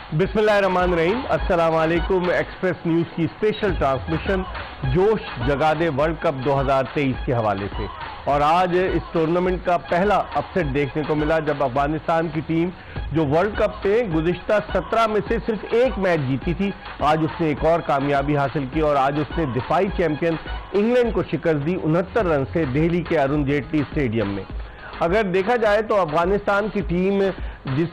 बिस्मिल्लाहिर्रहमानिर्रहीम, अस्सलाम वालेकुम। एक्सप्रेस न्यूज़ की स्पेशल ट्रांसमिशन जोश जगा दे वर्ल्ड कप 2023 के हवाले से। और आज इस टूर्नामेंट का पहला अपसेट देखने को मिला जब अफगानिस्तान की टीम जो वर्ल्ड कप में गुज़िश्ता 17 में से सिर्फ एक मैच जीती थी, आज उसने एक और कामयाबी हासिल की और आज उसने दिफाई चैंपियन इंग्लैंड को शिकस्त दी 69 रन से दिल्ली के अरुण जेटली स्टेडियम में। अगर देखा जाए तो अफगानिस्तान की टीम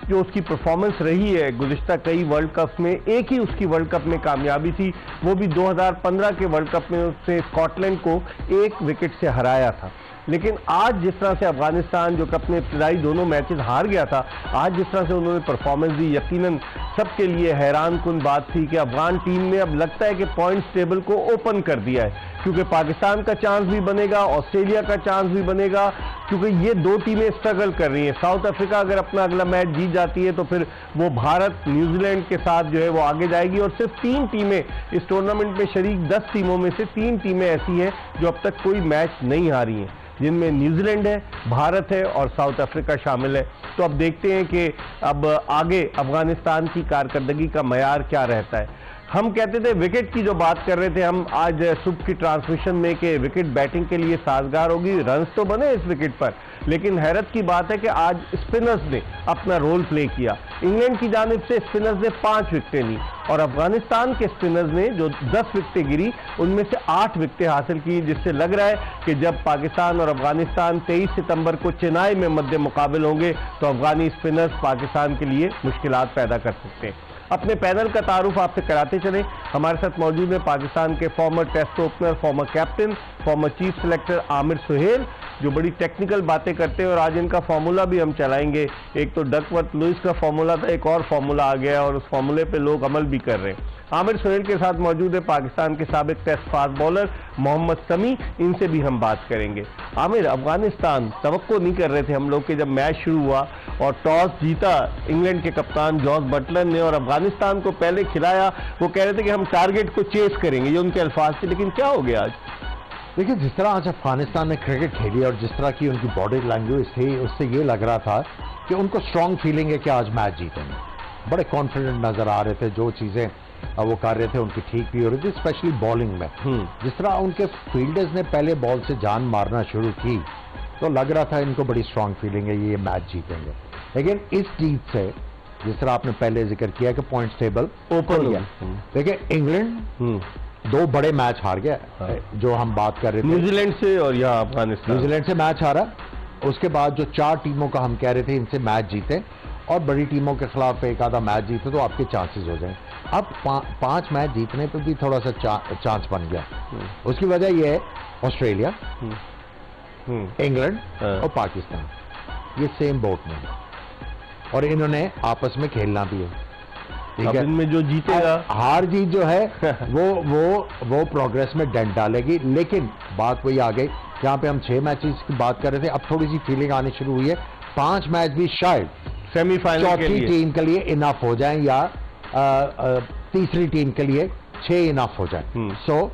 जो उसकी परफॉर्मेंस रही है गुज़िश्ता कई वर्ल्ड कप में, एक ही उसकी वर्ल्ड कप में कामयाबी थी, वो भी 2015 के वर्ल्ड कप में उसने स्कॉटलैंड को 1 विकेट से हराया था। लेकिन आज जिस तरह से अफगानिस्तान जो कि अपने इब्तदाई दोनों मैचेस हार गया था, आज जिस तरह से उन्होंने परफॉर्मेंस दी, यकीनन सबके लिए हैरान कुन बात थी कि अफगान टीम ने अब लगता है कि पॉइंट्स टेबल को ओपन कर दिया है, क्योंकि पाकिस्तान का चांस भी बनेगा, ऑस्ट्रेलिया का चांस भी बनेगा, क्योंकि ये दो टीमें स्ट्रगल कर रही हैं। साउथ अफ्रीका अगर अपना अगला मैच जीत जाती है तो फिर वो भारत न्यूजीलैंड के साथ जो है वो आगे जाएगी और सिर्फ 3 टीमें इस टूर्नामेंट में शरीक 10 टीमों में से 3 टीमें ऐसी हैं जो अब तक कोई मैच नहीं हारी हैं, जिनमें न्यूजीलैंड है, भारत है और साउथ अफ्रीका शामिल है। तो अब देखते हैं कि अब आगे अफगानिस्तान की कारकर्दगी का मयार क्या रहता है। हम कहते थे विकेट की जो बात कर रहे थे हम आज सुबह की ट्रांसमिशन में कि विकेट बैटिंग के लिए साजगार होगी, रन्स तो बने इस विकेट पर, लेकिन हैरत की बात है कि आज स्पिनर्स ने अपना रोल प्ले किया। इंग्लैंड की जानिब से स्पिनर्स ने 5 विकेटें ली और अफगानिस्तान के स्पिनर्स ने जो 10 विकेटें गिरी उनमें से 8 विकेटें हासिल की, जिससे लग रहा है कि जब पाकिस्तान और अफगानिस्तान 23 सितंबर को चेन्नई में मध्य मुकाबल होंगे तो अफगानी स्पिनर्स पाकिस्तान के लिए मुश्किलात पैदा कर सकते हैं। अपने पैनल का तारुफ आपसे कराते चले। हमारे साथ मौजूद है पाकिस्तान के former test opener, former captain, former chief selector Aamir Sohail, जो बड़ी टेक्निकल बातें करते हैं और आज इनका फार्मूला भी हम चलाएंगे। एक तो डकवर्थ लुइस का फार्मूला था, एक और फार्मूला आ गया और उस फार्मूले पे लोग अमल भी कर रहे हैं। आमिर सुहेल के साथ मौजूद है पाकिस्तान के साबिक टेस्ट फास्ट बॉलर मोहम्मद समी, इनसे भी हम बात करेंगे। आमिर, अफगानिस्तान तवक्को नहीं कर रहे थे हम लोग कि जब मैच शुरू हुआ और टॉस जीता इंग्लैंड के कप्तान जॉस बटलर ने और अफगानिस्तान को पहले खिलाया, वो कह रहे थे कि हम टारगेट को चेस करेंगे, ये उनके अल्फाज थे, लेकिन क्या हो गया आज? देखिए, जिस तरह आज अफगानिस्तान ने क्रिकेट खेली और जिस तरह की उनकी बॉडी लैंग्वेज थी, उससे ये लग रहा था कि उनको स्ट्रांग फीलिंग है कि आज मैच जीतेंगे। बड़े कॉन्फिडेंट नजर आ रहे थे, जो चीज़ें वो कर रहे थे उनकी ठीक भी हो रही थी, स्पेशली बॉलिंग में। जिस तरह उनके फील्डर्स ने पहले बॉल से जान मारना शुरू की तो लग रहा था इनको बड़ी स्ट्रांग फीलिंग है, ये मैच जीतेंगे। लेकिन इस जीत से, जिस तरह आपने पहले जिक्र किया कि पॉइंट्स टेबल ओपन हो गया। देखिए, इंग्लैंड 2 बड़े मैच हार गया, जो हम बात कर रहे थे न्यूजीलैंड से और यहाँ अफगानिस्तान। न्यूजीलैंड से मैच हारा, उसके बाद जो 4 टीमों का हम कह रहे थे इनसे मैच जीते और बड़ी टीमों के खिलाफ एक आधा मैच जीते तो आपके चांसेस हो जाए। अब 5 मैच जीतने पर भी थोड़ा सा चांस बन गया। उसकी वजह यह है ऑस्ट्रेलिया, इंग्लैंड और पाकिस्तान ये सेम बोट में है और इन्होंने आपस में खेलना भी है। ठीक है, इनमें जो जीतेगा, हार जीत जो है वो प्रोग्रेस में डेंट डालेगी। लेकिन बात वही आ गई जहां पे हम 6 मैचेस की बात कर रहे थे, अब थोड़ी सी फीलिंग आनी शुरू हुई है 5 मैच भी शायद सेमीफाइनल चौथी टीम के लिए इनफ हो जाए या तीसरी टीम के लिए 6 इनफ हो जाए। सो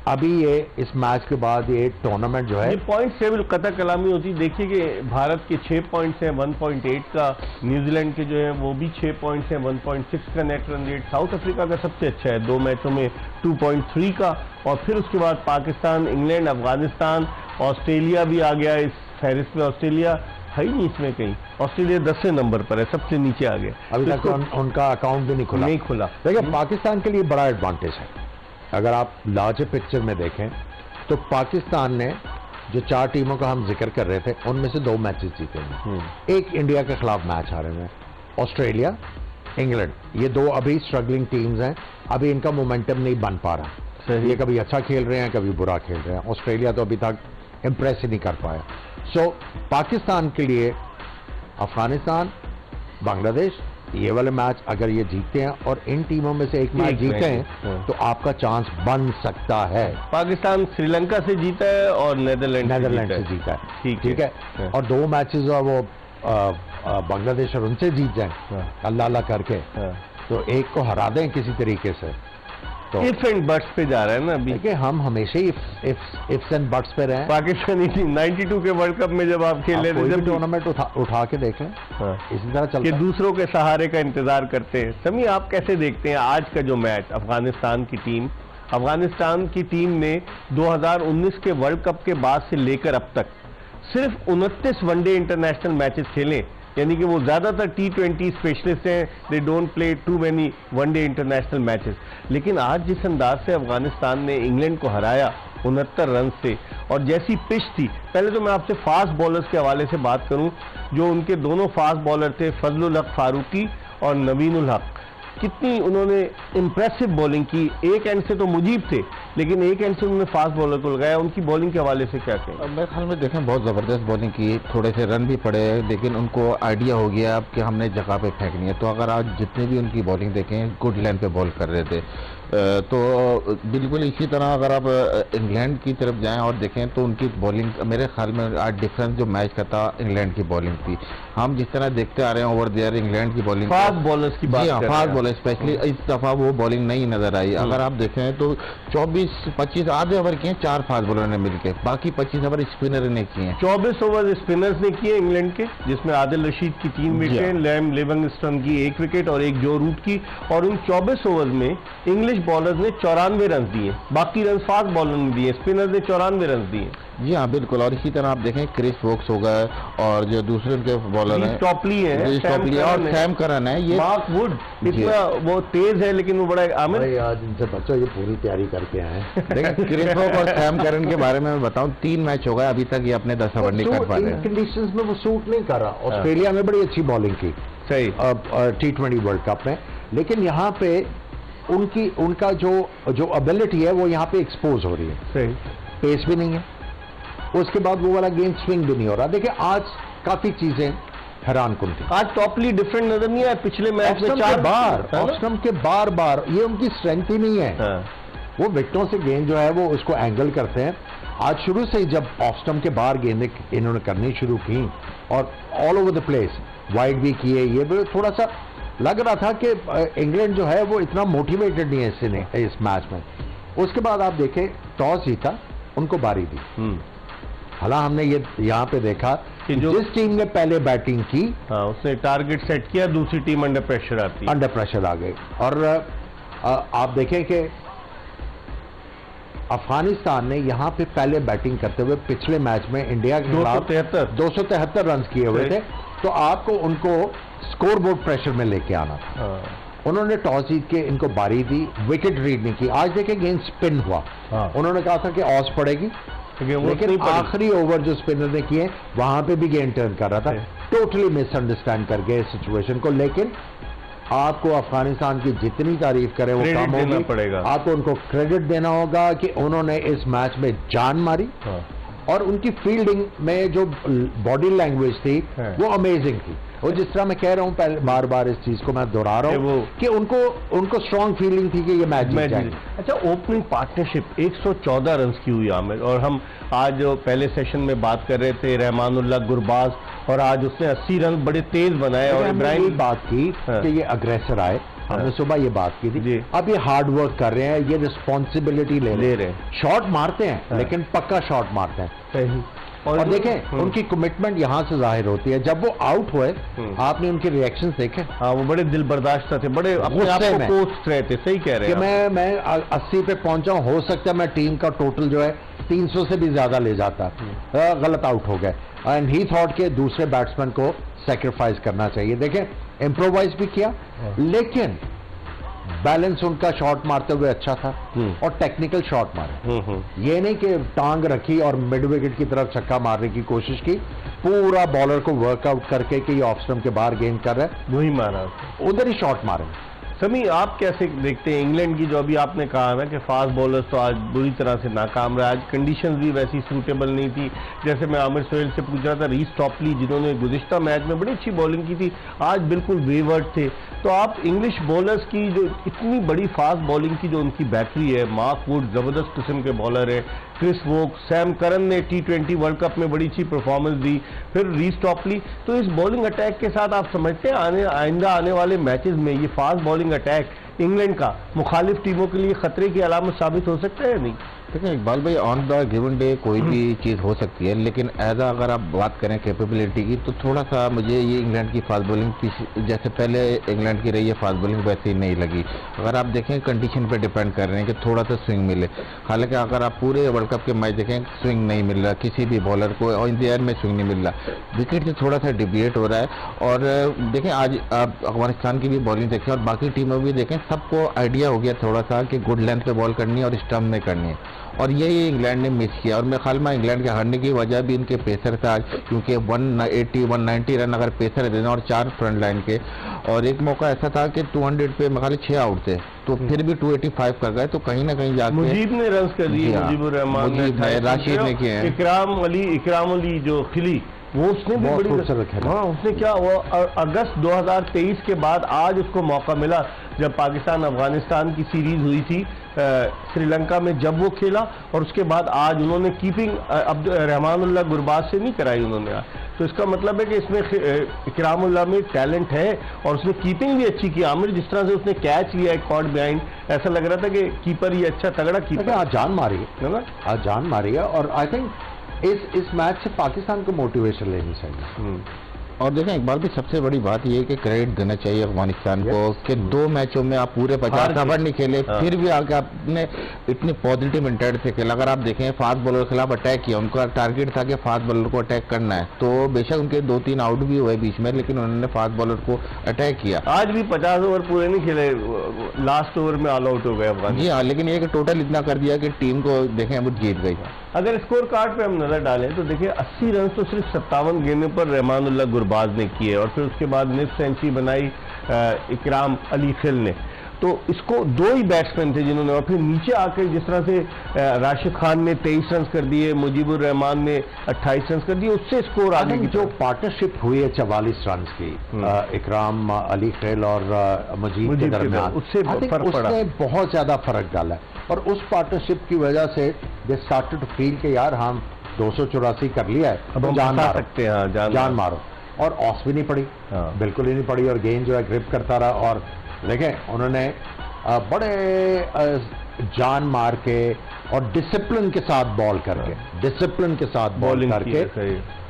अभी ये इस मैच के बाद ये टूर्नामेंट जो है, ये पॉइंट टेबल कता कलामी होती। देखिए कि भारत के 6 पॉइंट्स हैं, 1.8 का, न्यूजीलैंड के जो है वो भी 6 पॉइंट्स हैं, 1.6 का net run rate, south Africa का सबसे अच्छा है 2 मैचों में 2.3 का, और फिर उसके बाद पाकिस्तान, इंग्लैंड, अफगानिस्तान, ऑस्ट्रेलिया भी आ गया इस फहरिस्त में। ऑस्ट्रेलिया है ही नहीं इसमें कहीं, ऑस्ट्रेलिया 10वें नंबर पर है, सबसे नीचे आ गया। अभी तक उनका अकाउंट भी नहीं खुला। देखिए, पाकिस्तान के लिए बड़ा एडवांटेज है। अगर आप लार्जर पिक्चर में देखें तो पाकिस्तान ने जो 4 टीमों का हम जिक्र कर रहे थे उनमें से 2 मैचेस जीते हैं, एक इंडिया के खिलाफ मैच हारे हैं। ऑस्ट्रेलिया, इंग्लैंड, ये 2 अभी स्ट्रगलिंग टीम्स हैं, अभी इनका मोमेंटम नहीं बन पा रहा। ये कभी अच्छा खेल रहे हैं, कभी बुरा खेल रहे हैं। ऑस्ट्रेलिया तो अभी तक इंप्रेस ही नहीं कर पाया। सो पाकिस्तान के लिए अफगानिस्तान, बांग्लादेश, ये वाले मैच अगर ये जीतते हैं और इन टीमों में से एक मैच जीते हैं तो आपका चांस बन सकता है। पाकिस्तान श्रीलंका से जीता है और नीदरलैंड से जीता है। ठीक है, और 2 मैचेस वो बांग्लादेश और उनसे जीत जाए अल्लाह अल्लाह करके, तो एक को हरा दें किसी तरीके से, तो इफ एंड बट्स पे जा रहा है ना अभी। देखिए हम हमेशा ही इफ्स एंड बट्स पे रहे। पाकिस्तानी टीम 92 के वर्ल्ड कप में जब आप खेले थे, जब टूर्नामेंट उठा के देख लें, इसी तरह चलता कि है। दूसरों के सहारे का इंतजार करते हैं। समी, आप कैसे देखते हैं आज का जो मैच अफगानिस्तान की टीम? अफगानिस्तान की टीम ने 2019 के वर्ल्ड कप के बाद से लेकर अब तक सिर्फ 29 वनडे इंटरनेशनल मैचेस खेले, यानी कि वो ज्यादातर T20 स्पेशलिस्ट हैं, they don't play too many one day international matches. लेकिन आज जिस अंदाज से अफगानिस्तान ने इंग्लैंड को हराया 69 रन से, और जैसी पिच थी, पहले तो मैं आपसे फास्ट बॉलर्स के हवाले से बात करूं, जो उनके दोनों फास्ट बॉलर थे फजलुल हक फारूकी और नवीनुल हक, कितनी उन्होंने इंप्रेसिव बॉलिंग की। एक एंड से तो मुजीब थे, लेकिन एक एंड से उन्होंने फास्ट बॉलर को लगाया। उनकी बॉलिंग के हवाले से क्या कहें? मेरे ख्याल में देखें बहुत ज़बरदस्त बॉलिंग की, थोड़े से रन भी पड़े, लेकिन उनको आइडिया हो गया अब कि हमने जगह पे फेंकनी है। तो अगर आज जितने भी उनकी बॉलिंग देखें, गुड लाइन पे बॉल कर रहे थे। तो बिल्कुल इसी तरह अगर आप इंग्लैंड की तरफ जाएं और देखें तो उनकी बॉलिंग, मेरे ख्याल में आज डिफरेंस जो मैच का था इंग्लैंड की बॉलिंग थी। हम जिस तरह देखते आ रहे हैं ओवर देयर इंग्लैंड की बॉलिंग, फास्ट बॉलर्स की बात, फास्ट बॉलर स्पेशली इस दफा वो बॉलिंग नहीं नजर आई। अगर आप देखें तो 24-25 आधे ओवर किए 4 फास्ट बॉलर ने मिलकर, बाकी 25 ओवर स्पिनर ने किए। 24 ओवर स्पिनर्स ने किए इंग्लैंड के, जिसमें आदिल रशीद की 3 विकेट, लैम लिविंगस्टन की 1 विकेट और 1 जो रूट की। और उन 24 ओवर में इंग्लिश बॉलर्स ने 94 रन दिए, बाकी रन फास्ट बॉलर ने दिए, स्पिनर्स ने 94 रन दिए। जी हाँ बिल्कुल। और इसी तरह आप देखें क्रिस वोक्स हो गए, और जो दूसरे उनके बॉलर हैं टॉपली है, और सैम करन है, ये मार्क वुड, इतना वो तेज है लेकिन वो बड़ा आमिर। आज इनसे बच्चों ये पूरी तैयारी करके आए। देखिए क्रिस वोक्स और सैम करन के बारे में मैं बताऊं, 3 मैच हो गए अभी तक ये अपने 10 ओवर नहीं कर पा रहे। कंडीशंस में वो सूट नहीं कर रहा। ऑस्ट्रेलिया में बड़ी अच्छी बॉलिंग की सही T20 वर्ल्ड कप में, लेकिन यहाँ पे उनका जो एबिलिटी है वो यहाँ पे एक्सपोज हो रही है। सही, पेस भी नहीं है, उसके बाद वो वाला गेम स्विंग भी नहीं हो रहा। देखिए आज काफी चीजें हैरान कुन थी। आज टॉपली डिफरेंट नजर नहीं आया पिछले मैच में 4 बार, ऑस्ट्रम के बार ये उनकी स्ट्रेंथ ही नहीं है। वो विकेटों से गेंद जो है वो उसको एंगल करते हैं। आज शुरू से ही जब ऑस्ट्रम के बाहर गेंदें इन्होंने करनी शुरू की और all over the place wide भी किए, ये भी थोड़ा सा लग रहा था कि इंग्लैंड जो है वो इतना मोटिवेटेड नहीं है इस मैच में। उसके बाद आप देखें टॉस जीता, उनको बारी दी। हालांकि हमने ये यहाँ पे देखा कि जिस टीम ने पहले बैटिंग की, उसने टारगेट सेट किया, दूसरी टीम अंडर प्रेशर आती, अंडर प्रेशर आ गई। और आप देखें कि अफगानिस्तान ने यहाँ पे पहले बैटिंग करते हुए पिछले मैच में इंडिया के खिलाफ 273 रन किए हुए थे, तो आपको उनको स्कोरबोर्ड प्रेशर में लेके आना था। उन्होंने टॉस जीत के इनको बारी दी, विकेट रीड नहीं की। आज देखें गेंद स्पिन हुआ, उन्होंने कहा था कि ऑस पड़ेगी, लेकिन आखिरी ओवर जो स्पिनर ने किए वहां पे भी गेंद टर्न कर रहा था। टोटली मिसअंडरस्टैंड कर गए सिचुएशन को। लेकिन आपको अफगानिस्तान की जितनी तारीफ करें वो कम होगी, पड़ेगा। आपको उनको क्रेडिट देना होगा कि उन्होंने इस मैच में जान मारी। और उनकी फील्डिंग में जो बॉडी लैंग्वेज थी वो अमेजिंग थी। वो जिस तरह मैं कह रहा हूँ पहले बार बार इस चीज को मैं दोहरा रहा हूँ कि उनको स्ट्रांग फीलिंग थी कि ये मैच जीत जाएंगे। अच्छा, ओपनिंग पार्टनरशिप 114 रन की हुई आमिर, और हम आज पहले सेशन में बात कर रहे थे रहमानुल्लाह गुरबाज, और आज उसने 80 रन बड़े तेज बनाए। और इब्राहिम बात की कि ये अग्रेसर आए, हमने सुबह ये बात की थी। अब ये हार्ड वर्क कर रहे हैं, ये रिस्पॉन्सिबिलिटी ले रहे हैं। शॉट मारते हैं लेकिन पक्का शॉट मारते हैं। सही। और देखें उनकी कमिटमेंट यहाँ से जाहिर होती है। जब वो आउट हुए, आपने उनके रिएक्शंस देखे? हाँ, वो बड़े दिल बर्दाश्त थे, बड़े अपने आप को कोस रहे थे। सही कह रहे हैं कि मैं 80 पे पहुंचा हूं, हो सकता है मैं टीम का टोटल जो है 300 से भी ज्यादा ले जाता। गलत आउट हो गए, एंड ही थॉट के दूसरे बैट्समैन को सेक्रीफाइस करना चाहिए। देखें इम्प्रोवाइज भी किया, लेकिन बैलेंस उनका शॉट मारते हुए अच्छा था, और टेक्निकल शॉट मारे। ये नहीं कि टांग रखी और मिड विकेट की तरफ छक्का मारने की कोशिश की, पूरा बॉलर को वर्कआउट करके कि ये ऑफ स्टंप के बाहर गेंद कर रहा है, वही मारा, उधर ही शॉट मारे। समी, आप कैसे देखते हैं इंग्लैंड की, जो अभी आपने कहा ना कि फास्ट बॉलर्स तो आज बुरी तरह से नाकाम रहा। आज कंडीशंस भी वैसी सूटेबल नहीं थी। जैसे मैं आमिर सोहेल से पूछ रहा था, रीस टॉपली जिन्होंने गुज़िश्ता मैच में बड़ी अच्छी बॉलिंग की थी, आज बिल्कुल वेवर्ड थे। तो आप इंग्लिश बॉलर्स की जो इतनी बड़ी फास्ट बॉलिंग की जो उनकी बैटरी है, मार्क वुड जबरदस्त किस्म के बॉलर है, क्रिस वोक्स, सैम करन ने T20 वर्ल्ड कप में बड़ी अच्छी परफॉर्मेंस दी, फिर रीस टॉपली, तो इस बॉलिंग अटैक के साथ आप समझते हैं आइंदा आने वाले मैचेस में ये फास्ट बॉलिंग अटैक इंग्लैंड का मुखालिफ टीमों के लिए खतरे की अलामत साबित हो सकता है या नहीं? देखिए इकबाल भाई, ऑन द गिवन डे कोई भी चीज़ हो सकती है, लेकिन एज अगर आप बात करें कैपेबिलिटी की, तो थोड़ा सा मुझे ये इंग्लैंड की फास्ट बॉलिंग जैसे पहले इंग्लैंड की रही है फास्ट बॉलिंग वैसे ही नहीं लगी। अगर आप देखें कंडीशन पे डिपेंड कर रहे हैं कि थोड़ा सा स्विंग मिले, हालांकि अगर आप पूरे वर्ल्ड कप के मैच देखें स्विंग नहीं मिल रहा किसी भी बॉलर को, और इन द एयर में स्विंग नहीं मिल रहा, विकेट से थोड़ा सा डिविएट हो रहा है। और देखें आज आप अफगानिस्तान की भी बॉलिंग देखें और बाकी टीमों भी देखें, सबको आइडिया हो गया थोड़ा सा कि गुड लेंथ पे बॉल करनी है और स्टंप में करनी है, और यही इंग्लैंड ने मिस किया। और मेरे ख्याल में इंग्लैंड के हारने की वजह भी इनके पेसर था आज, क्योंकि 180-190 रन अगर पेसर देना और 4 फ्रंट लाइन के, और एक मौका ऐसा था कि 200 पे मेरे ख्याल 6 आउट थे, तो फिर भी 285 कर गए, तो कहीं ना कहीं जाके मुजीब ने रन कर दिए, मुजीबुर रहमान ने, राशिद ने किए हैं, इकराम अली जो खिली वो उसने भी बड़ी हाँ, उसने क्या वो अगस्त 2023 के बाद आज उसको मौका मिला जब पाकिस्तान अफगानिस्तान की सीरीज हुई थी श्रीलंका में, जब वो खेला, और उसके बाद आज उन्होंने कीपिंग रहमानुल्लाह गुरबाज से नहीं कराई उन्होंने आज। तो इसका मतलब है कि इसमें इकरामुल्लाह में टैलेंट है और उसने कीपिंग भी अच्छी की। आमिर जिस तरह से उसने कैच लिया एक कॉर्ड बिहाइंड, ऐसा लग रहा था कि कीपर ये अच्छा तगड़ा कीपर आज जान मारी है ना, आज जान मारी है। और आई थिंक इस मैच से पाकिस्तान को मोटिवेशन लेनी चाहिए। और देखें इकबाल भी सबसे बड़ी बात यह है कि क्रेडिट देना चाहिए अफगानिस्तान को कि 2 मैचों में आप पूरे 50 ओवर नहीं खेले, फिर भी आके आपने इतनी पॉजिटिव मेंटालिटी से खेला। अगर आप देखें फास्ट बॉलर के खिलाफ अटैक किया, उनका टारगेट था कि फास्ट बॉलर को अटैक करना है, तो बेशक उनके 2-3 आउट भी हुए बीच में, लेकिन उन्होंने फास्ट बॉलर को अटैक किया। आज भी 50 ओवर पूरे नहीं खेले, लास्ट ओवर में ऑल आउट हो गए अफगानिस्तान। जी हाँ, लेकिन ये कि टोटल इतना कर दिया कि टीम को देखें वो जीत गई। अगर स्कोर कार्ड पे हम नजर डालें तो देखिए 80 रन तो सिर्फ 57 गेंदों पर रहमानुल्लाह गुरबाज ने किए, और फिर उसके बाद निफ सेंचुरी बनाई इकराम अली खिल ने। तो इसको 2 ही बैट्समैन थे जिन्होंने, और फिर नीचे आकर जिस तरह से राशिद खान ने 23 रन कर दिए, मुजीबुर रहमान ने 28 रन कर दिए, उससे स्कोर आने की जो पार्टनरशिप हुई है 44 रन की इकराम अली खिल और मुजीब के दरमियान, उससे फर्क पड़ा, उसने बहुत ज्यादा फर्क डाला है। और उस पार्टनरशिप की वजह से दे स्टार्टेड टू फील कि यार हम 284 कर लिया है, अब हम जान मार सकते हैं, जान मारो। और ऑफ भी नहीं पड़ी, बिल्कुल ही नहीं पड़ी, और गेंद जो है ग्रिप करता रहा। और देखें उन्होंने बड़े जान मार के और डिसिप्लिन के साथ बॉल करके, डिसिप्लिन के साथ बॉल करके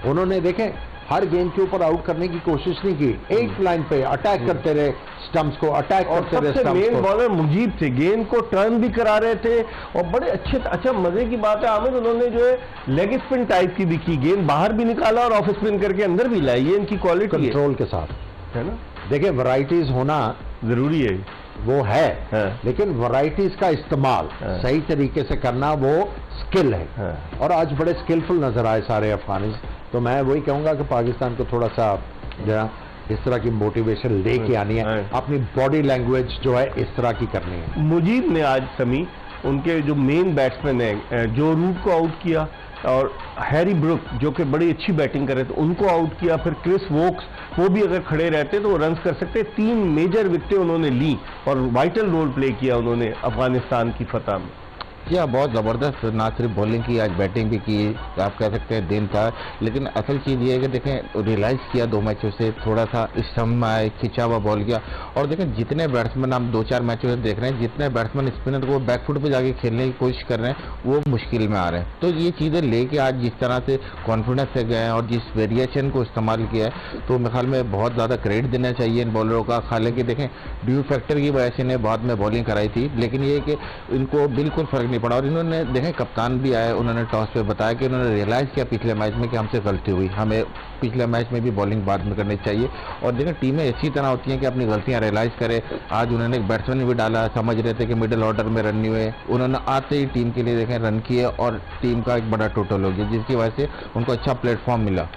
उन्होंने देखें हर गेंद के ऊपर आउट करने की कोशिश नहीं की, एक लाइन पे अटैक करते रहे, स्टंप्स को अटैक करते रहे। सबसे मेन बॉलर मुजीब थे, गेंद को टर्न भी करा रहे थे, और बड़े अच्छे। अच्छा मजे की बात है आमिर, उन्होंने जो है लेग स्पिन टाइप की भी की, गेंद बाहर भी निकाला और ऑफ स्पिन करके अंदर भी लाई, ये इनकी क्वालिटी कंट्रोल के साथ है ना। देखिए वैरायटीज होना जरूरी है, वो है, लेकिन वैरायटीज का इस्तेमाल सही तरीके से करना वो स्किल है। और आज बड़े स्किलफुल नजर आए सारे अफगानिस्तान। तो मैं वही कहूंगा कि पाकिस्तान को थोड़ा सा इस तरह की मोटिवेशन लेके आनी है, अपनी बॉडी लैंग्वेज जो है इस तरह की करनी है। मुजीब ने आज समी उनके जो मेन बैट्समैन है जो रूट को आउट किया, और हैरी ब्रुक जो कि बड़ी अच्छी बैटिंग कर रहे थे उनको आउट किया, फिर क्रिस वोक्स वो भी अगर खड़े रहते तो वो रन कर सकते। 3 मेजर विकेटें उन्होंने ली और वाइटल रोल प्ले किया उन्होंने अफगानिस्तान की फतह में। या बहुत ज़बरदस्त ना सिर्फ बॉलिंग की, आज बैटिंग भी की, आप कह सकते हैं दिन था। लेकिन असल चीज़ ये है कि देखें रियलाइज़ किया 2 मैचों से, थोड़ा सा स्टंप में आए, खिंचा हुआ बॉल किया। और देखें जितने बैट्समैन हम 2-4 मैचों से देख रहे हैं, जितने बैट्समैन स्पिनर को बैकफुट पे जाके खेलने की कोशिश कर रहे हैं वो मुश्किल में आ रहे हैं। तो ये चीज़ें लेके आज जिस तरह से कॉन्फिडेंस से गए हैं और जिस वेरिएशन को इस्तेमाल किया है, तो मेरे ख्याल में बहुत ज़्यादा क्रेडिट देना चाहिए इन बॉलरों का। हालांकि देखें ड्यू फैक्टर की वजह से इन्हें बाद में बॉलिंग कराई थी, लेकिन ये कि इनको बिल्कुल फ़र्क नहीं पड़ा। और इन्होंने देखें कप्तान भी आए, उन्होंने टॉस पे बताया कि उन्होंने रियलाइज़ किया पिछले मैच में कि हमसे गलती हुई, हमें पिछले मैच में भी बॉलिंग बाद में करनी चाहिए। और देखें टीमें इसी तरह होती हैं कि अपनी गलतियां रियलाइज़ करें। आज उन्होंने एक बैट्समैन भी डाला, समझ रहे थे कि मिडिल ऑर्डर में रन नहीं हुए, उन्होंने आते ही टीम के लिए देखें रन किए और टीम का एक बड़ा टोटल हो गया, जिसकी वजह से उनको अच्छा प्लेटफॉर्म मिला।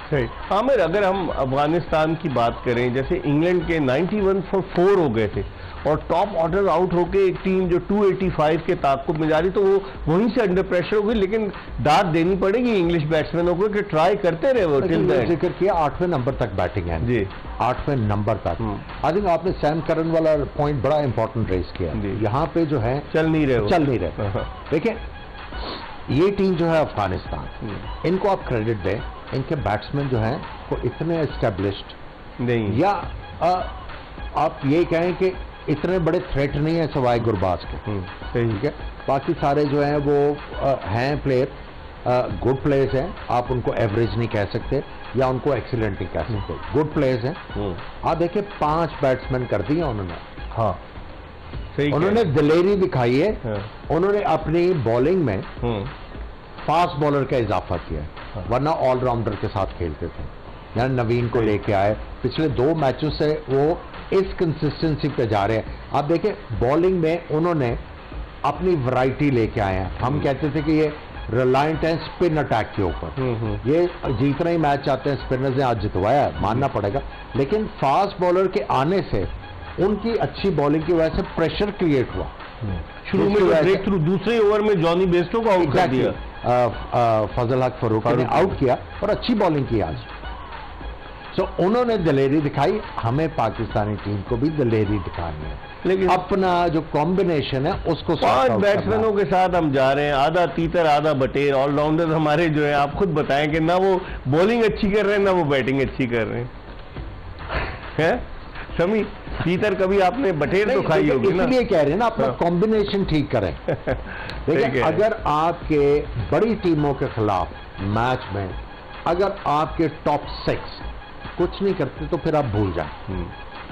आमिर अगर हम अफगानिस्तान की बात करें, जैसे इंग्लैंड के 91 for 4 हो गए थे और टॉप ऑर्डर आउट होके एक टीम जो 285 के ताक़ुब में जा रही, तो वो वहीं से अंडर प्रेशर हो गई। लेकिन दाद देनी पड़ेगी इंग्लिश बैट्समैनों को कि ट्राई करते रहे वो। जिक्र किया 8वें नंबर तक बैटिंग है जी, 8वें नंबर तक। आई थिंक आपने सैम करन वाला पॉइंट बड़ा इंपॉर्टेंट रेस किया। यहाँ पे जो है चल नहीं रहे। देखिए ये टीम जो है अफगानिस्तान, इनको आप क्रेडिट दें, इनके बैट्समैन जो हैं वो इतने एस्टेब्लिश्ड नहीं, या आप ये कहें कि इतने बड़े थ्रेट नहीं है सिवाय गुरबाज के। ठीक है, बाकी सारे जो हैं वो हैं प्लेयर, गुड प्लेयर्स हैं, आप उनको एवरेज नहीं कह सकते या उनको एक्सीलेंट नहीं कह सकते, गुड प्लेयर्स हैं। आप देखिए 5 बैट्समैन कर दिए उन्होंने। हाँ, उन्होंने दिलेरी दिखाई है। उन्होंने अपनी बॉलिंग में फास्ट बॉलर का इजाफा किया है, वरना ऑलराउंडर के साथ खेलते थे। यानी नवीन को लेके आए, पिछले 2 मैचों से वो इस कंसिस्टेंसी पे जा रहे हैं। आप देखिए बॉलिंग में उन्होंने अपनी वैरायटी लेके आए हैं। हम कहते थे कि ये रिलायंट है स्पिन अटैक के ऊपर, ये जीतना ही मैच चाहते हैं, स्पिनर्स ने आज जितवाया, मानना पड़ेगा। लेकिन फास्ट बॉलर के आने से उनकी अच्छी बॉलिंग की वजह से प्रेशर क्रिएट हुआ। शुरू में ब्रेक थ्रू, दूसरे ओवर में जॉनी बेस्टो को आउट कर दिया, फजल हक फरूक ने आउट किया और अच्छी बॉलिंग की आज। सो उन्होंने दिलेरी दिखाई, हमें पाकिस्तानी टीम को भी दिलेरी दिखानी है, लेकिन अपना जो कॉम्बिनेशन है उसको 5 बैट्समैनों के साथ हम जा रहे हैं, आधा तीतर आधा बटेर, ऑलराउंडर हमारे जो है, आप खुद बताएं कि ना वो बॉलिंग अच्छी कर रहे हैं ना वो बैटिंग अच्छी कर रहे हैं। शमी, तीतर कभी आपने बटेर तो खाई होगी ना, इसलिए कह रहे हैं ना अपना कॉम्बिनेशन ठीक करें। देखिए अगर आपके बड़ी टीमों के खिलाफ मैच में अगर आपके टॉप 6 कुछ नहीं करते तो फिर आप भूल जाएं।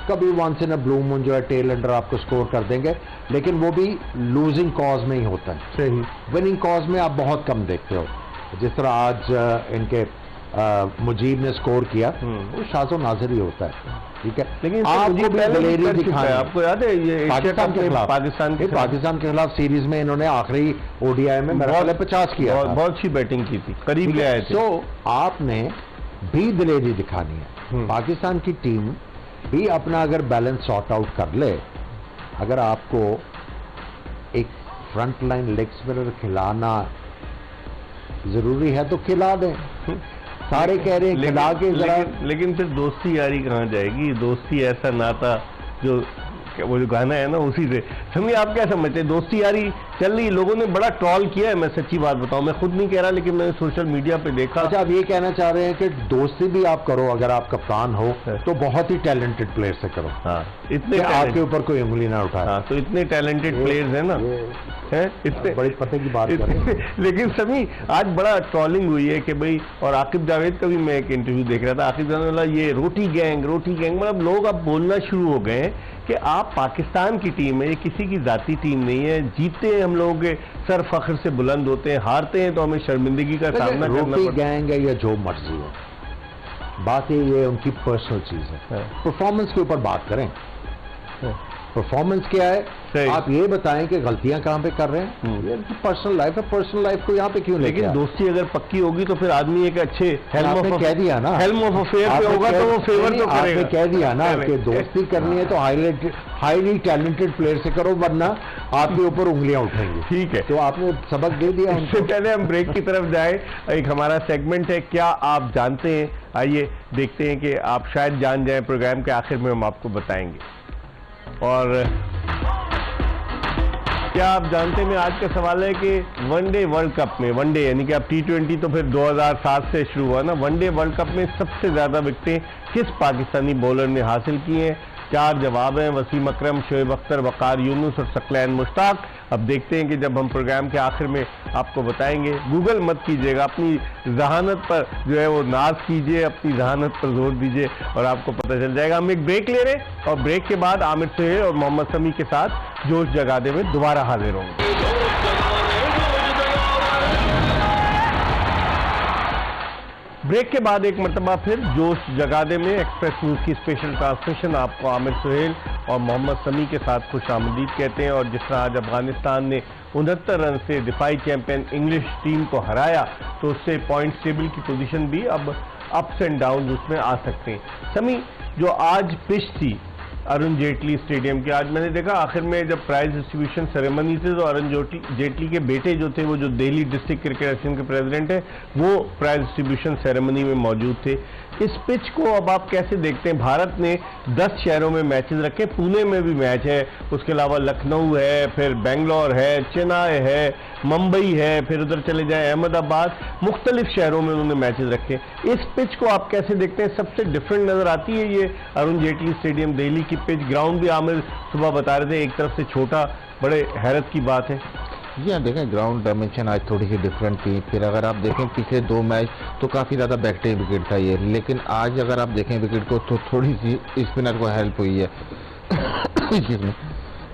कभी once in a blue moon जो है टेल एंडर आपको स्कोर कर देंगे, लेकिन वो भी लूजिंग कॉज में ही होता है। सही, विनिंग कॉज में आप बहुत कम देखते हो। जिस तरह आज इनके मुजीब ने स्कोर किया, वो शाज़ो नाज़िर ही होता है। ठीक है, लेकिन आपको भी दिलेरी दिखाई, आपको याद है ये पाकिस्तान के खिलाफ, पाकिस्तान के खिलाफ सीरीज में इन्होंने आखिरी ओडीआई में मेरा ख्याल है 50 किया, बहुत अच्छी बैटिंग की थी, करीब ले आए थे। तो आपने भी दिलेरी दिखानी है। पाकिस्तान की टीम भी अपना अगर बैलेंस सॉर्ट आउट कर ले, अगर आपको एक फ्रंट लाइन लेग स्पिनर खिलाना जरूरी है तो खिला दें। सारे कह रहे हैं खिला के जरा, लेकिन फिर दोस्ती यारी कहाँ जाएगी? दोस्ती ऐसा नाता जो वो जो गाना है ना उसी से। समझिए, आप क्या समझते हैं? दोस्ती यारी चल रही, लोगों ने बड़ा ट्रॉल किया है, मैं सच्ची बात बताऊं, मैं खुद नहीं कह रहा लेकिन मैंने सोशल मीडिया पे देखा। अच्छा, आप ये कहना चाह रहे हैं कि दोस्ती भी आप करो, अगर आप कप्तान हो तो बहुत ही टैलेंटेड प्लेयर से करो। हाँ, इतने आपके ऊपर कोई उंगली ना उठाए। हाँ, तो इतने टैलेंटेड प्लेयर्स हैं ना, है इतने बड़ी पते की बात कर रहे हैं। लेकिन सभी आज बड़ा ट्रॉलिंग हुई है कि भाई, और आकिब जावेद का भी मैं एक इंटरव्यू देख रहा था, आकिब जावेद बोला ये रोटी गैंग, मतलब लोग अब बोलना शुरू हो गए कि आप पाकिस्तान की टीम है, ये किसी की जाती टीम नहीं है, जीतते हैं हम लोग सर फख्र से बुलंद होते हैं, हारते हैं तो हमें शर्मिंदगी का सामना करना पड़ता है। रोटी गैंग है या जो मर्जी है, बात ये उनकी पर्सनल चीज है। परफॉर्मेंस के ऊपर बात करें, परफॉर्मेंस क्या है, आप ये बताएं कि गलतियां कहां पे कर रहे हैं। ये पर्सनल लाइफ है, पर्सनल लाइफ को यहां पे क्यों लेके? लेकिन दोस्ती अगर पक्की होगी तो फिर आदमी एक अच्छे आपने कह दिया ना, हेल्म ऑफ अफेयर पे होगा तो वो फेवर तो करेगा। आपने कह दिया ना कि दोस्ती करनी है तो हाईली टैलेंटेड प्लेयर से करो, वरना आपके ऊपर उंगलियां उठेंगी। ठीक है, तो आपने सबक दे दिया। इससे पहले हम ब्रेक की तरफ जाए, एक हमारा सेगमेंट है क्या आप जानते हैं, आइए देखते हैं कि आप शायद जान जाएं, प्रोग्राम के आखिर में हम आपको बताएंगे। और क्या आप जानते हैं, आज का सवाल है कि वनडे वर्ल्ड कप में, वनडे यानी कि अब T20 तो फिर 2007 से शुरू हुआ ना, वनडे वर्ल्ड कप में सबसे ज्यादा विकेटें किस पाकिस्तानी बॉलर ने हासिल की हैं? 4 जवाब हैं, वसीम अकरम, शोएब अख्तर, वकार यूनुस और सकलैन मुश्ताक। अब देखते हैं कि जब हम प्रोग्राम के आखिर में आपको बताएंगे। गूगल मत कीजिएगा, अपनी जहानत पर जो है वो नाज कीजिए, अपनी जहानत पर जोर दीजिए और आपको पता चल जाएगा। हम एक ब्रेक ले रहे हैं और ब्रेक के बाद आमिर सुहेल और मोहम्मद शमी के साथ जोश जगा दे में दोबारा हाजिर होंगे। ब्रेक के बाद एक मरतबा फिर जोश जगा दे में एक्सप्रेस न्यूज की स्पेशल ट्रांसमिशन। आपको आमिर सुहेल और मोहम्मद शमी के साथ खुश आमदीद कहते हैं। और जिस तरह आज अफगानिस्तान ने 69 रन से दिफाई चैंपियन इंग्लिश टीम को हराया, तो उससे पॉइंट टेबल की पोजीशन भी अब अप्स एंड डाउन उसमें आ सकते हैं। शमी, जो आज पिच थी अरुण जेटली स्टेडियम की, आज मैंने देखा आखिर में जब प्राइज डिस्ट्रीब्यूशन सेरेमनी थी तो अरुण जेटली के बेटे जो थे, वो जो दिल्ली डिस्ट्रिक्ट क्रिकेट एसोसिएशन के प्रेसिडेंट हैं, वो प्राइज डिस्ट्रीब्यूशन सेरेमनी में मौजूद थे। इस पिच को अब आप कैसे देखते हैं? भारत ने 10 शहरों में मैचेस रखे, पुणे में भी मैच है, उसके अलावा लखनऊ है, फिर बेंगलोर है, चेन्नई है, मुंबई है, फिर उधर चले जाए अहमदाबाद, मुख्तलिफ शहरों में उन्होंने मैचेस रखे। इस पिच को आप कैसे देखते हैं? सबसे डिफरेंट नजर आती है ये अरुण जेटली स्टेडियम दिल्ली की पिच। ग्राउंड भी आमिर सुबह बता रहे थे एक तरफ से छोटा, बड़े हैरत की बात है। जी हाँ, देखें ग्राउंड डायमेंशन आज थोड़ी सी डिफरेंट थी। फिर अगर आप देखें पिछले 2 मैच तो काफ़ी ज़्यादा बैकटेक विकेट था ये, लेकिन आज अगर आप देखें विकेट को तो थोड़ी सी स्पिनर को हेल्प हुई है। इसमें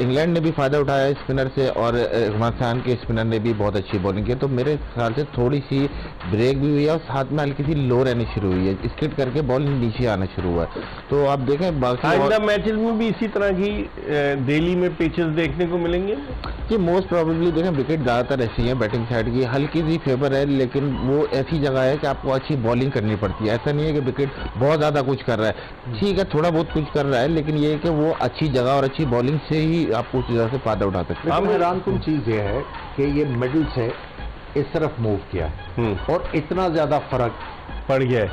इंग्लैंड ने भी फायदा उठाया स्पिनर से, और अफगानिस्तान के स्पिनर ने भी बहुत अच्छी बॉलिंग की। तो मेरे ख्याल से थोड़ी सी ब्रेक भी हुई है और साथ में हल्की सी लो रहनी शुरू हुई है, स्किड करके बॉल नीचे आना शुरू हुआ है। तो आप देखें बाकी आइंदा मैचेस में भी इसी तरह की दिल्ली में पिचेस देखने को मिलेंगे जी। मोस्ट प्रोबेबली देखें विकेट ज़्यादातर ऐसी हैं बैटिंग साइड की, हल्की सी फेवर है, लेकिन वो ऐसी जगह है कि आपको अच्छी बॉलिंग करनी पड़ती है। ऐसा नहीं है कि विकेट बहुत ज़्यादा कुछ कर रहा है, ठीक है थोड़ा बहुत कुछ कर रहा है, लेकिन ये है कि वो अच्छी जगह और अच्छी बॉलिंग से ही आप उस जगह से फायदा उठा सकते हैं। हैरान कुन चीज ये है कि ये मिडिल से इस तरफ मूव किया और इतना ज्यादा फर्क पड़ गया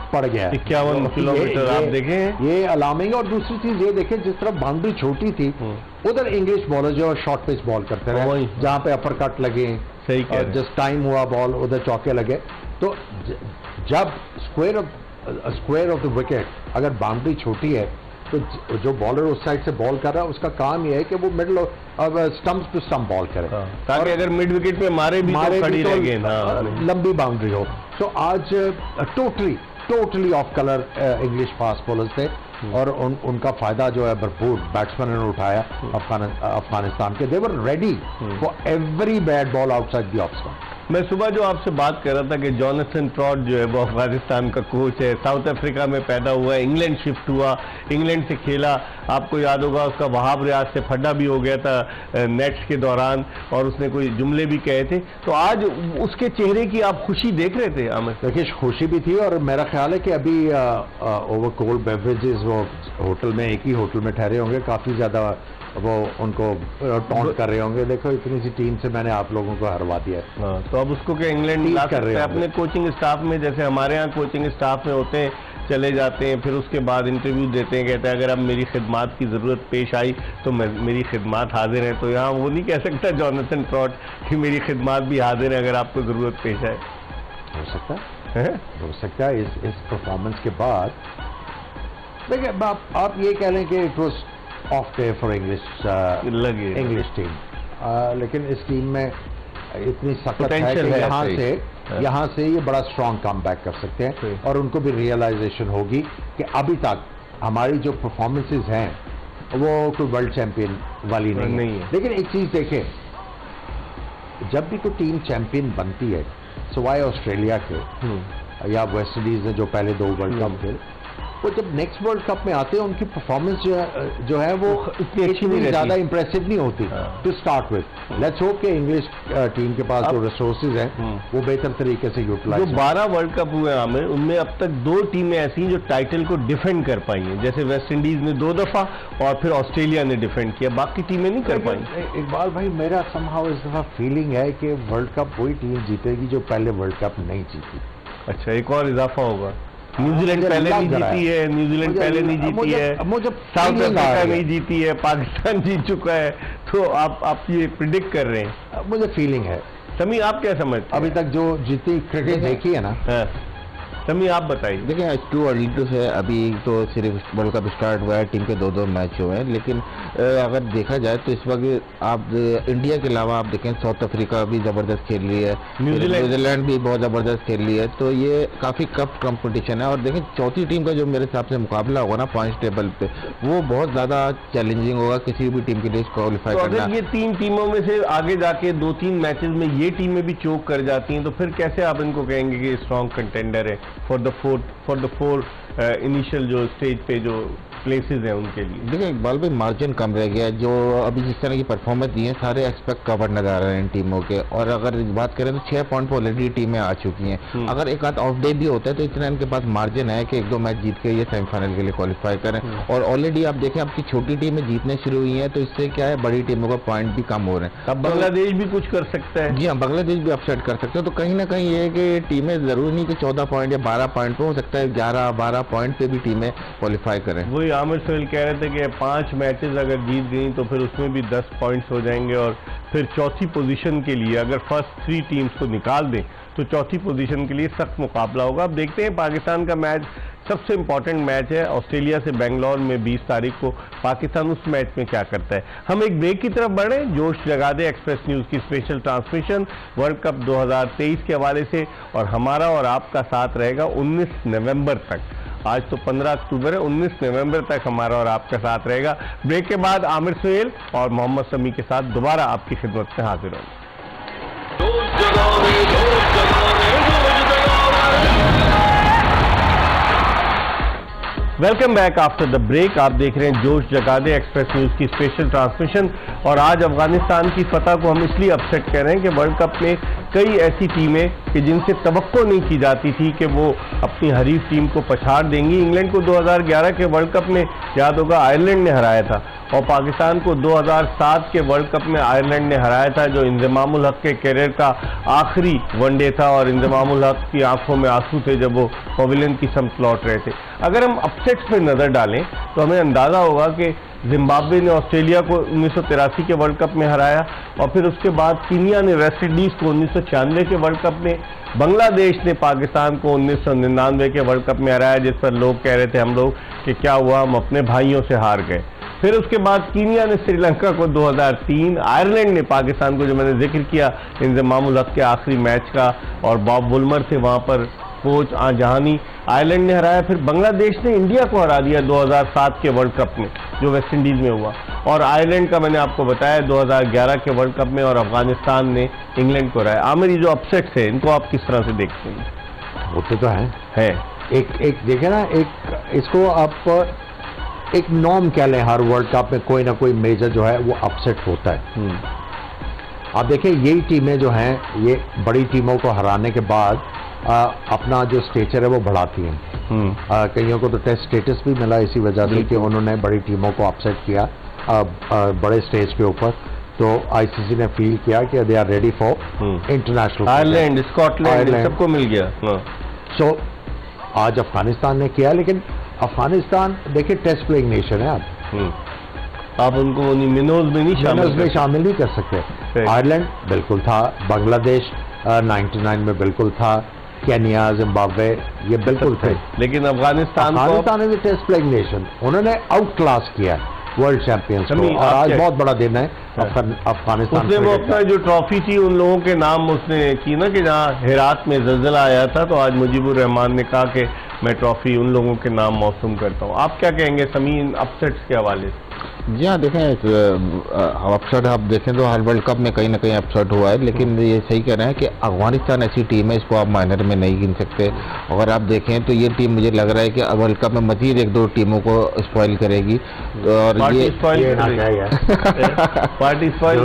51 किलोमीटर आप देखें, ये अलार्मिंग। और दूसरी चीज ये देखें, जिस तरफ बाउंड्री छोटी थी उधर इंग्लिश बॉलर जो शॉर्ट पिच बॉल करते रहे, जहां पे अपर कट लगे, सही और जस्ट टाइम हुआ बॉल उधर चौके लगे। तो जब स्क्वायर ऑफ द विकेट अगर बाउंड्री छोटी है तो जो बॉलर उस साइड से बॉल कर रहा है उसका काम यह है कि वो middle stumps to stump ball करे, ताकि अगर मिड विकेट पे मारे भी तो खड़ी रह गए, लंबी बाउंड्री हो। तो आज totally off colour English fast bowlers थे और उनका फायदा जो है भरपूर बैट्समैन ने उठाया अफगानिस्तान के। They were ready for every bad ball outside the off stump. मैं सुबह जो आपसे बात कर रहा था कि जोनाथन ट्रॉट जो है वो अफगानिस्तान का कोच है, साउथ अफ्रीका में पैदा हुआ, इंग्लैंड शिफ्ट हुआ, इंग्लैंड से खेला। आपको याद होगा उसका वहाब रियाज से फड्डा भी हो गया था नेट्स के दौरान, और उसने कोई जुमले भी कहे थे। तो आज उसके चेहरे की आप खुशी देख रहे थे आमिर? देखिए खुशी भी थी, और मेरा ख्याल है कि अभी ओवर कोल्ड बेवरेजेस वो होटल में, एक ही होटल में ठहरे होंगे, काफ़ी ज़्यादा वो उनको टॉन्ट कर रहे होंगे। देखो इतनी सी टीम से मैंने आप लोगों को हरवा दिया है। तो अब उसको क्या इंग्लैंड ला सकते हैं अपने कोचिंग स्टाफ में, जैसे हमारे यहाँ कोचिंग स्टाफ में होते हैं, चले जाते हैं, फिर उसके बाद इंटरव्यू देते हैं, कहते हैं अगर अब मेरी खिदमात की ज़रूरत पेश आई तो मेरी खिदमात हाजिर है। तो यहाँ वो नहीं कह सकता जोनाथन ट्रॉट कि मेरी खिदमात भी हाजिर है अगर आपको ज़रूरत पेश आए। हो सकता है इस परफॉर्मेंस के बाद। देखिए आप ये कह लें कि it was of day for English team, लेकिन इस टीम में इतनी सख्त है कि यहाँ से ये बड़ा स्ट्रॉन्ग कम बैक कर सकते हैं, और उनको भी रियलाइजेशन होगी कि अभी तक हमारी जो परफॉर्मेंसेज हैं वो कोई वर्ल्ड चैंपियन वाली नहीं है। लेकिन एक चीज देखें, जब भी कोई टीम चैंपियन बनती है, सिवाय ऑस्ट्रेलिया के या वेस्ट इंडीज ने जो पहले 2 वर्ल्ड कप खेले, वो जब नेक्स्ट वर्ल्ड कप में आते हैं उनकी परफॉर्मेंस जो है वो इतनी ज़्यादा इंप्रेसिव नहीं होती to start with. Let's hope कि इंग्लिश टीम के पास जो रिसोर्सेज हैं वो बेहतर तरीके से यूटिलाइज। जो 12 वर्ल्ड कप हुए आमिर, उनमें अब तक 2 टीमें ऐसी हैं जो टाइटल को डिफेंड कर पाई हैं, जैसे वेस्ट इंडीज ने 2 दफा और फिर ऑस्ट्रेलिया ने डिफेंड किया, बाकी टीमें नहीं कर पाई। इकबाल भाई, मेरा समहाउ इस दफा फीलिंग है कि वर्ल्ड कप वही टीम जीतेगी जो पहले वर्ल्ड कप नहीं जीती। अच्छा, एक और इजाफा होगा। न्यूजीलैंड पहले नहीं जीती है, न्यूजीलैंड पहले नहीं जीती है, साउथ अफ्रीका नहीं जीती है, पाकिस्तान जीत चुका है। तो आप ये प्रिडिक्ट कर रहे हैं? मुझे फीलिंग है। समी आप क्या समझते हैं? अभी तक जो जीती क्रिकेट देखी है ना, समी आप बताइए। देखिए टू अर्ली टू से, अभी तो सिर्फ वर्ल्ड कप स्टार्ट हुआ है, टीम के 2-2 मैच हुए हैं, लेकिन अगर देखा जाए तो इस वक्त आप इंडिया के अलावा आप देखें साउथ अफ्रीका भी ज़बरदस्त खेल रही है, न्यूजीलैंड भी बहुत ज़बरदस्त खेल रही है। तो ये काफ़ी कप कंपटीशन है, और देखें चौथी टीम का जो मेरे हिसाब से मुकाबला होगा ना पॉइंट्स टेबल पे, वो बहुत ज़्यादा चैलेंजिंग होगा किसी भी टीम के लिए क्वालिफाई करना। अगर ये 3 टीमों में से आगे जाके 2-3 मैचेस में ये टीमें भी चोक कर जाती हैं, तो फिर कैसे आप इनको कहेंगे कि स्ट्रॉन्ग कंटेंडर है फॉर द फोर इनिशियल जो स्टेज पे जो प्लेसेस हैं उनके लिए? देखिए इकबाल भाई, मार्जिन कम रह गया है। जो अभी जिस तरह की परफॉर्मेंस दी है, सारे एक्सपेक्ट कवर नजर आ रहे हैं इन टीमों के, और अगर बात करें तो 6 पॉइंट पर ऑलरेडी टीमें आ चुकी हैं। अगर एक आध ऑफ डे भी होता है तो इतना इनके पास मार्जिन है कि 1-2 मैच जीत के ये सेमीफाइनल के लिए क्वालिफाई करें। और ऑलरेडी आप देखें आपकी छोटी टीमें जीतने शुरू हुई हैं, तो इससे क्या है बड़ी टीमों का पॉइंट भी कम हो रहे हैं। अब बांग्लादेश भी कुछ कर सकता है। जी हाँ, बांग्लादेश भी अपसेट कर सकते हैं। तो कहीं ना कहीं ये है कि टीमें जरूरी नहीं कि 14 पॉइंट या 12 पॉइंट पर, हो सकता है 11-12 पॉइंट पे भी टीमें क्वालिफाई करें। वही आमिर सोहेल कह रहे थे कि 5 मैचेस अगर जीत गई तो फिर उसमें भी 10 पॉइंट्स हो जाएंगे, और फिर चौथी पोजीशन के लिए अगर फर्स्ट 3 टीम्स को निकाल दें तो चौथी पोजीशन के लिए सख्त मुकाबला होगा। अब देखते हैं, पाकिस्तान का मैच सबसे इंपॉर्टेंट मैच है ऑस्ट्रेलिया से बेंगलोर में 20 तारीख को। पाकिस्तान उस मैच में क्या करता है। हम एक ब्रेक की तरफ बढ़े। जोश जगा दे एक्सप्रेस न्यूज़ की स्पेशल ट्रांसमिशन वर्ल्ड कप 2023 के हवाले से, और हमारा और आपका साथ रहेगा 19 नवंबर तक। आज तो 15 अक्टूबर है, 19 नवंबर तक हमारा और आपका साथ रहेगा। ब्रेक के बाद आमिर सुहेल और मोहम्मद समी के साथ दोबारा आपकी खिदमत में हाजिर होंगे। Welcome back after the break. आप देख रहे हैं जोश जगा दे एक्सप्रेस न्यूज़ की स्पेशल ट्रांसमिशन। और आज अफगानिस्तान की फतह को हम इसलिए अपसेट कह रहे हैं कि वर्ल्ड कप में कई ऐसी टीमें कि जिनसे तवक्को नहीं की जाती थी कि वो अपनी हरीफ टीम को पछाड़ देंगी। इंग्लैंड को 2011 के वर्ल्ड कप में याद होगा आयरलैंड ने हराया था, और पाकिस्तान को 2007 के वर्ल्ड कप में आयरलैंड ने हराया था, जो इंजमामुल हक के करियर का आखिरी वनडे था, और इंजमामुल हक की आंखों में आंसू थे जब वो पवेलियन की समत लौट रहे थे। अगर हम अपसेट्स पे नज़र डालें तो हमें अंदाज़ा होगा कि जिम्बाब्वे ने ऑस्ट्रेलिया को 1983 के वर्ल्ड कप में हराया, और फिर उसके बाद कीनिया ने वेस्ट इंडीज़ को 1996 के वर्ल्ड कप में, बांग्लादेश ने पाकिस्तान को 1999 के वर्ल्ड कप में हराया, जिस पर लोग कह रहे थे हम लोग कि क्या हुआ, हम अपने भाइयों से हार गए। फिर उसके बाद कीनिया ने श्रीलंका को 2003, आयरलैंड ने पाकिस्तान को, जो मैंने जिक्र किया इंजमामुल हक के आखिरी मैच का, और बॉब वुलमर थे वहाँ पर कोच जहानी, आयरलैंड ने हराया। फिर बांग्लादेश ने इंडिया को हरा दिया 2007 के वर्ल्ड कप में जो वेस्ट इंडीज़ में हुआ, और आयरलैंड का मैंने आपको बताया 2011 के वर्ल्ड कप में, और अफगानिस्तान ने इंग्लैंड को हराया। आमिर, ये जो अपसेट्स है इनको आप किस तरह से देखते हैं? होते तो हैं। एक देखे ना, एक इसको आप एक नॉर्म कह लें, हर वर्ल्ड कप में कोई ना कोई मेजर जो है वो अपसेट होता है। आप देखिए, यही टीमें जो हैं ये बड़ी टीमों को हराने के बाद अपना जो स्टेचर है वो बढ़ाती हैं। कईयों को तो टेस्ट स्टेटस भी मिला इसी वजह से कि उन्होंने बड़ी टीमों को अपसेट किया बड़े स्टेज के ऊपर। तो आईसीसी ने फील किया कि they are ready for international. Ireland, Scotland सबको मिल गया। सो आज अफगानिस्तान ने किया, लेकिन अफगानिस्तान देखिए टेस्ट प्लेइंग नेशन है। आप उनको मिनोज में नहीं शामिल नहीं कर सकते। आयरलैंड बिल्कुल था, बांग्लादेश 99 में बिल्कुल था, केनिया, जिम्बाब्वे ये बिल्कुल थे, लेकिन Afghanistan is test playing nation. उन्होंने आउट क्लास किया वर्ल्ड चैंपियंस को, और आज बहुत बड़ा दिन है अफगानिस्तान। उसने वो अपना जो ट्रॉफी थी उन लोगों के नाम उसने की ना, कि जहाँ हेरात में ज़लज़ला आया था, तो आज मुजीबुर रहमान ने कहा कि मैं ट्रॉफी उन लोगों के नाम मौसूम करता हूँ। आप क्या कहेंगे समीन अपसेट्स के हवाले से? जी हाँ, देखें अपसेट आप देखें तो हर वर्ल्ड कप में कहीं ना कहीं अपसेट हुआ है, लेकिन ये सही कह रहे हैं कि अफगानिस्तान ऐसी टीम है, इसको आप माइनर में नहीं गिन सकते। अगर आप देखें तो ये टीम मुझे लग रहा है कि वर्ल्ड कप में मजीद 1-2 टीमों को स्पॉइल करेगी, और ये पार्टी स्पॉइल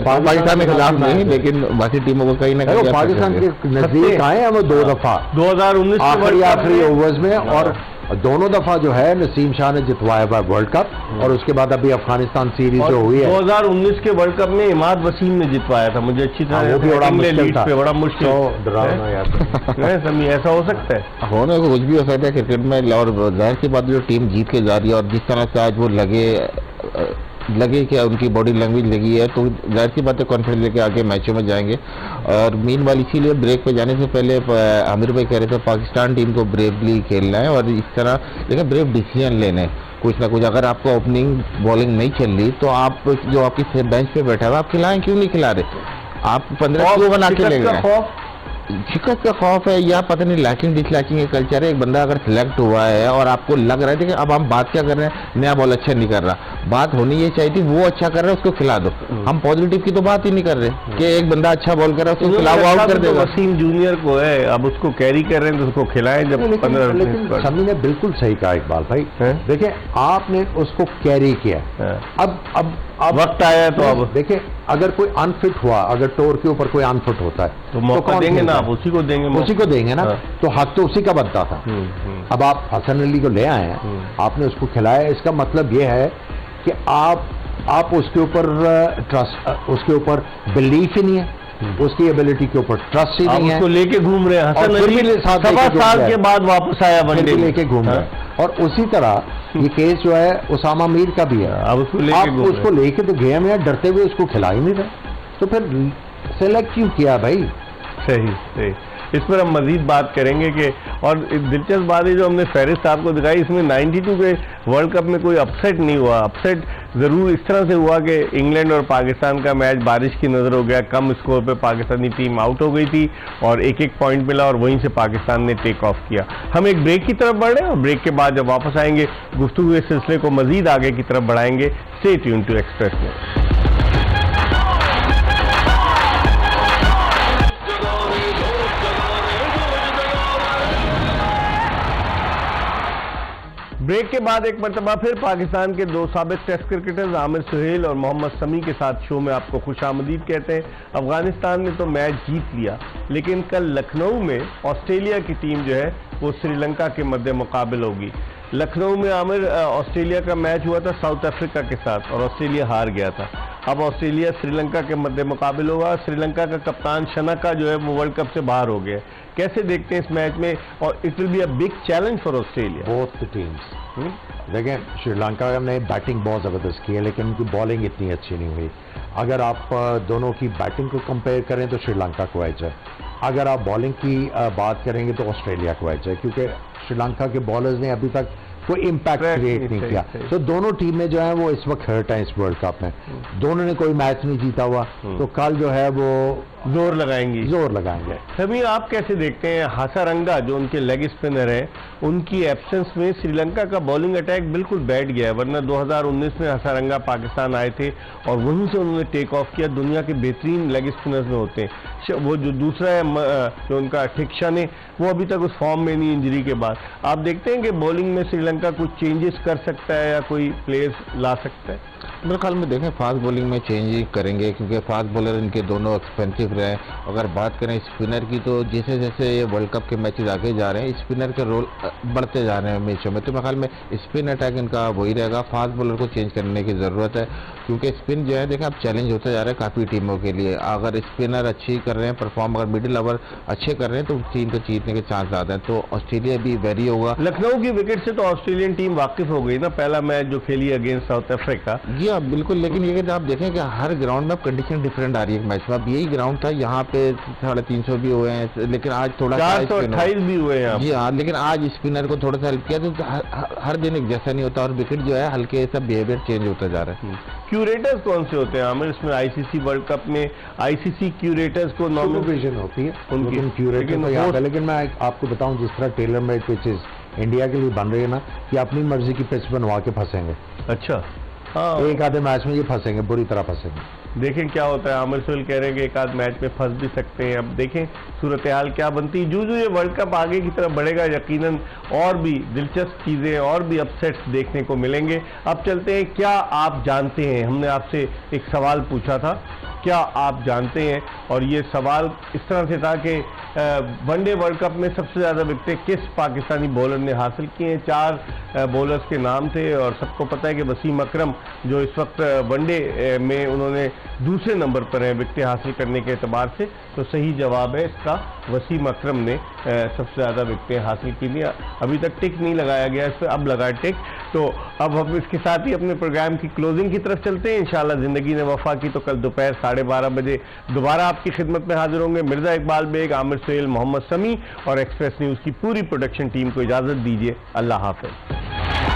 पाकिस्तान के खिलाफ नहीं, लेकिन बाकी टीमों को कहीं ना कहीं पाकिस्तान के नजदीक आए हैं वो 2 दफा 2019 आखिरी ओवर्स में, और दोनों दफा जो है नसीम शाह ने जितवाया हुआ वर्ल्ड कप, और उसके बाद अभी अफगानिस्तान सीरीज जो हुई है 2019 के वर्ल्ड कप में इमाद वसीम ने जितवाया था, मुझे अच्छी तरह वो भी बड़ा मुश्किल था, बड़ा मुश्किल। डरावना यार समी, ऐसा हो सकता है, होने को कुछ भी हो सकता है क्रिकेट में। और जाहिर सी बात जो टीम जीत के जा रही है, और जिस तरह से आज वो लगे कि उनकी बॉडी लैंग्वेज लगी है, तो जाहिर सी बात है कॉन्फिडेंस लेके आगे मैचों में जाएंगे। और मीन वाली इसीलिए ब्रेक पे जाने से पहले आमिर भाई कह रहे थे पाकिस्तान टीम को ब्रेवली खेलना है, और इस तरह लेकिन ब्रेव डिसीजन लेने कुछ ना कुछ। अगर आपको ओपनिंग बॉलिंग नहीं चल रही तो आप जो आपकी बेंच पे बैठा हुआ आप खिलाएं, क्यों नहीं खिला रहे? आप 15 किलो बना के ले गए। शिकस्त का खौफ है या पता नहीं लाइकिंग डिसलाइकिंग का कल्चर है। एक बंदा अगर सिलेक्ट हुआ है और आपको लग रहा है कि अब हम बात क्या कर रहे हैं, नया बॉल अच्छा नहीं कर रहा, बात होनी ये चाहिए थी वो अच्छा कर रहा है उसको खिला दो। हम पॉजिटिव की तो बात ही नहीं कर रहे कि एक बंदा अच्छा बॉल कर रहा है उसको खिलाओ, आउट कर देगा। वसीम जूनियर को है, अब उसको कैरी कर रहे हैं तो उसको खिलाएं जब 15। लेकिन समी ने बिल्कुल सही कहा इकबाल भाई, देखिए आपने उसको कैरी किया, अब वक्त आया तो अब देखिए अगर कोई अनफिट हुआ, अगर टोर के ऊपर कोई अनफिट होता है तो मौका देंगे ना, आप उसी को देंगे ना, तो हक तो उसी का बनता था। अब आप हसन अली को ले आए हैं, आपने उसको खिलाया, इसका मतलब ये है कि आप उसके ऊपर ट्रस्ट, उसके ऊपर बिलीफ ही नहीं है, उसकी एबिलिटी के ऊपर ट्रस्ट ही नहीं है, उसको लेके घूम रहे हैं। हसन अली 7 साल के बाद वापस आया वनडे लेके घूम रहे हैं। और उसी तरह ये केस जो है उसामा मीर का भी है। अब उसको आप उसको लेके तो गए में डरते हुए उसको खिला ही नहीं रहे, तो फिर सेलेक्ट क्यों किया भाई? सही सही, इस पर हम मजीद बात करेंगे कि, और दिलचस्प बात है जो हमने फहरिस्त साहब को दिखाई, इसमें 92 के वर्ल्ड कप में कोई अपसेट नहीं हुआ। अपसेट ज़रूर इस तरह से हुआ कि इंग्लैंड और पाकिस्तान का मैच बारिश की नज़र हो गया, कम स्कोर पे पाकिस्तानी टीम आउट हो गई थी और एक एक पॉइंट मिला और वहीं से पाकिस्तान ने टेक ऑफ किया। हम एक ब्रेक की तरफ बढ़ रहे हैं और ब्रेक के बाद जब वापस आएंगे गुफ्तगू इस सिलसिले को मजीद आगे की तरफ बढ़ाएंगे। Stay tuned to express news. Break के बाद एक मरतबा फिर पाकिस्तान के दो साबिक टेस्ट क्रिकेटर्स आमिर सुहेल और मोहम्मद शमी के साथ शो में आपको खुशामदीद कहते हैं। अफगानिस्तान ने तो मैच जीत लिया, लेकिन कल लखनऊ में ऑस्ट्रेलिया की टीम जो है वो श्रीलंका के मद्दे मुकाबिल होगी। लखनऊ में आमिर ऑस्ट्रेलिया का मैच हुआ था साउथ अफ्रीका के साथ और ऑस्ट्रेलिया हार गया था। अब ऑस्ट्रेलिया श्रीलंका के मद्दे मुकाबिल होगा। श्रीलंका का कप्तान शनाका जो है वो वर्ल्ड कप से बाहर हो गया। कैसे देखते हैं इस मैच में? और it will be a big challenge for Australia. Both the teams. देखिए, श्रीलंका ने बैटिंग बहुत ज़बरदस्त की है, लेकिन उनकी बॉलिंग इतनी अच्छी नहीं हुई। अगर आप दोनों की बैटिंग को कंपेयर करें तो श्रीलंका को एज है। अगर आप बॉलिंग की बात करेंगे तो ऑस्ट्रेलिया को एज है, क्योंकि श्रीलंका के बॉलर्स ने अभी तक कोई इम्पैक्ट क्रिएट नहीं किया। तो दोनों टीमें जो हैं वो इस वक्त हर्ट हैं इस वर्ल्ड कप में। दोनों ने कोई मैच नहीं जीता हुआ, तो कल जो है वो जोर लगाएंगे। सभी आप कैसे देखते हैं हासारंगा जो उनके लेग स्पिनर हैं, उनकी एब्सेंस में श्रीलंका का बॉलिंग अटैक बिल्कुल बैठ गया है। वरना 2019 में हासारंगा पाकिस्तान आए थे और वहीं से उन्होंने टेक ऑफ किया। दुनिया के बेहतरीन लेग स्पिनर्स में होते हैं। वो जो दूसरा है जो उनका ठिक्शा ने, वो अभी तक उस फॉर्म में नहीं इंजरी के बाद। आप देखते हैं कि बॉलिंग में श्रीलंका कुछ चेंजेस कर सकता है या कोई प्लेयर्स ला सकता है? मेरे ख्याल में देखें फास्ट बॉलिंग में चेंज करेंगे, क्योंकि फास्ट बॉलर इनके दोनों एक्सपेंसिव रहे। अगर बात करें स्पिनर की तो जैसे जैसे ये वर्ल्ड कप के मैचेस आगे जा रहे हैं स्पिनर के रोल बढ़ते जा रहे हैं मैचों में। तो मेरे ख्याल में स्पिन अटैक इनका वही रहेगा। फास्ट बॉलर को चेंज करने की ज़रूरत है, क्योंकि स्पिन जो है देखें अब चैलेंज होता जा रहा है काफ़ी टीमों के लिए। अगर स्पिनर अच्छी कर रहे हैं परफॉर्म, अगर मिडिल ओवर अच्छे कर रहे हैं तो टीम को जीतने के चांस ज़्यादा है। तो ऑस्ट्रेलिया भी वेरी होगा। लखनऊ की विकेट से तो ऑस्ट्रेलियन टीम वाकिफ हो गई ना, पहला मैच जो खेली अगेंस्ट साउथ अफ्रीका। जी हाँ बिल्कुल, लेकिन ये कि आप देखें कि हर ग्राउंड में अब कंडीशन डिफरेंट आ रही है मैच में। अब यही ग्राउंड था, यहाँ पे 350 भी हुए हैं, लेकिन आज थोड़ा 428 भी हुए हैं। जी हाँ, लेकिन आज स्पिनर को थोड़ा सा हेल्प किया। तो हर दिन एक जैसा नहीं होता और विकेट जो है हल्के सब बिहेवियर चेंज होता जा रहा है। क्यूरेटर्स कौन से होते हैं आमिर इसमें? आईसीसी वर्ल्ड कप में आईसीसी क्यूरेटर्स को सुपरविजन होती है उनकी क्यूरेटर तो यहाँ पे। लेकिन मैं आपको बताऊं, जिस तरह टेलर मेड पिचेस इंडिया के लिए बन रही है ना, कि अपनी मर्जी की पिच बनवा के फंसेंगे। अच्छा, हाँ, एक आधे मैच में ये फंसेंगे, बुरी तरह फंसेंगे। देखें क्या होता है। आमिर सुहेल कह रहे हैं कि एक आध मैच में फंस भी सकते हैं। अब देखें सूरत हाल क्या बनती है। जो जो ये वर्ल्ड कप आगे की तरफ बढ़ेगा यकीनन और भी दिलचस्प चीज़ें और भी अपसेट्स देखने को मिलेंगे। अब चलते हैं, क्या आप जानते हैं, हमने आपसे एक सवाल पूछा था, क्या आप जानते हैं? और ये सवाल इस तरह से था कि वनडे वर्ल्ड कप में सबसे ज़्यादा विकेटें किस पाकिस्तानी बॉलर ने हासिल किए हैं? 4 बॉलर्स के नाम थे और सबको पता है कि वसीम अकरम जो इस वक्त वनडे में उन्होंने दूसरे नंबर पर हैं विकेटें हासिल करने के एतबार से। तो सही जवाब है इसका, वसीम अकरम ने सबसे ज़्यादा विकेटें हासिल की थी। अभी तक टिक नहीं लगाया गया इस पर, अब लगा टिक। तो अब हम इसके साथ ही अपने प्रोग्राम की क्लोजिंग की तरफ चलते हैं। इंशाल्लाह ज़िंदगी ने वफा की तो कल दोपहर 12:30 बजे दोबारा आपकी खिदमत में हाजिर होंगे। मिर्ज़ा इकबाल बेग, आमिर सुहेल, मोहम्मद शमी और एक्सप्रेस न्यूज़ की पूरी प्रोडक्शन टीम को इजाज़त दीजिए। अल्लाह हाफ़िज़।